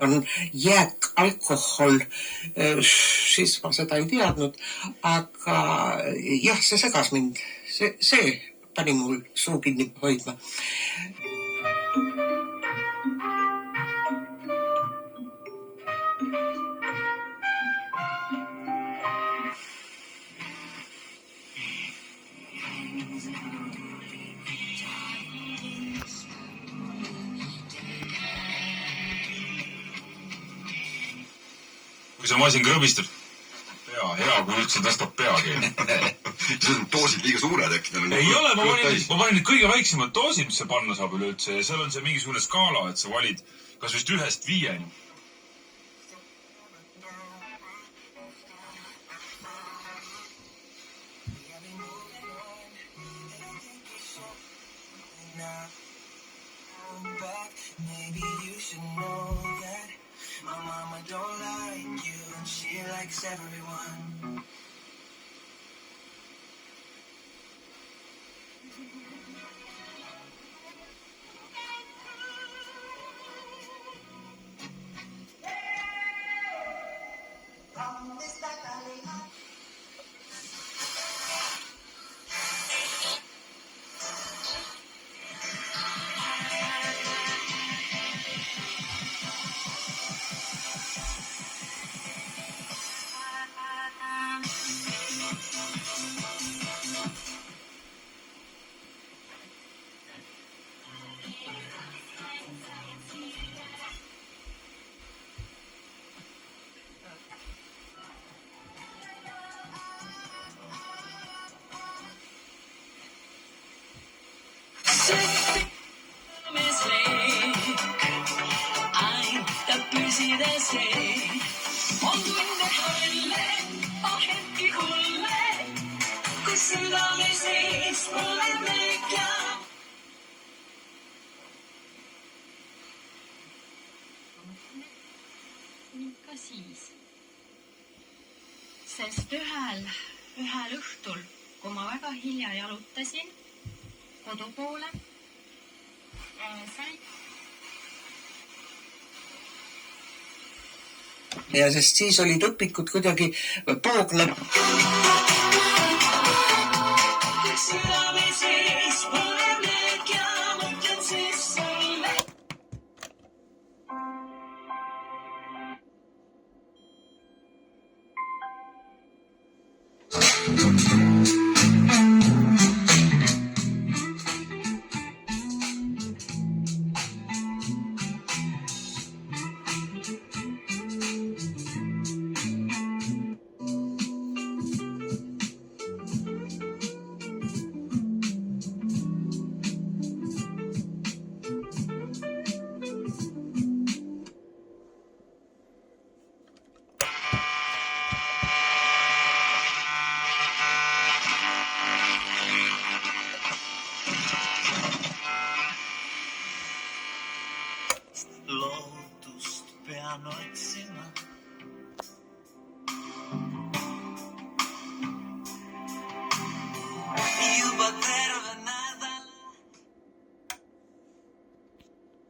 on jääkalkohol, siis ma seda ei teadnud, aga jah, see segas mind. See pani mul suu kinni hoidma. Kui see masin krõbistab pea, hea kui üldse tõstab peagi. See on doosid liiga suured, eks? Ei ole, ma panin need kõige väiksemad doosid, mis see panna saab üleüldse ja seal on see mingisugune skaala, et sa valid kas vist 1-5. Maybe you should know that my mama don't like you and she likes everyone. Ka siis. Sest ühel õhtul, kui ma väga hilja jalutasin kodu poole, ja sest siis olid õpikud kuidagi poognad. Lootust pean otsima. Juba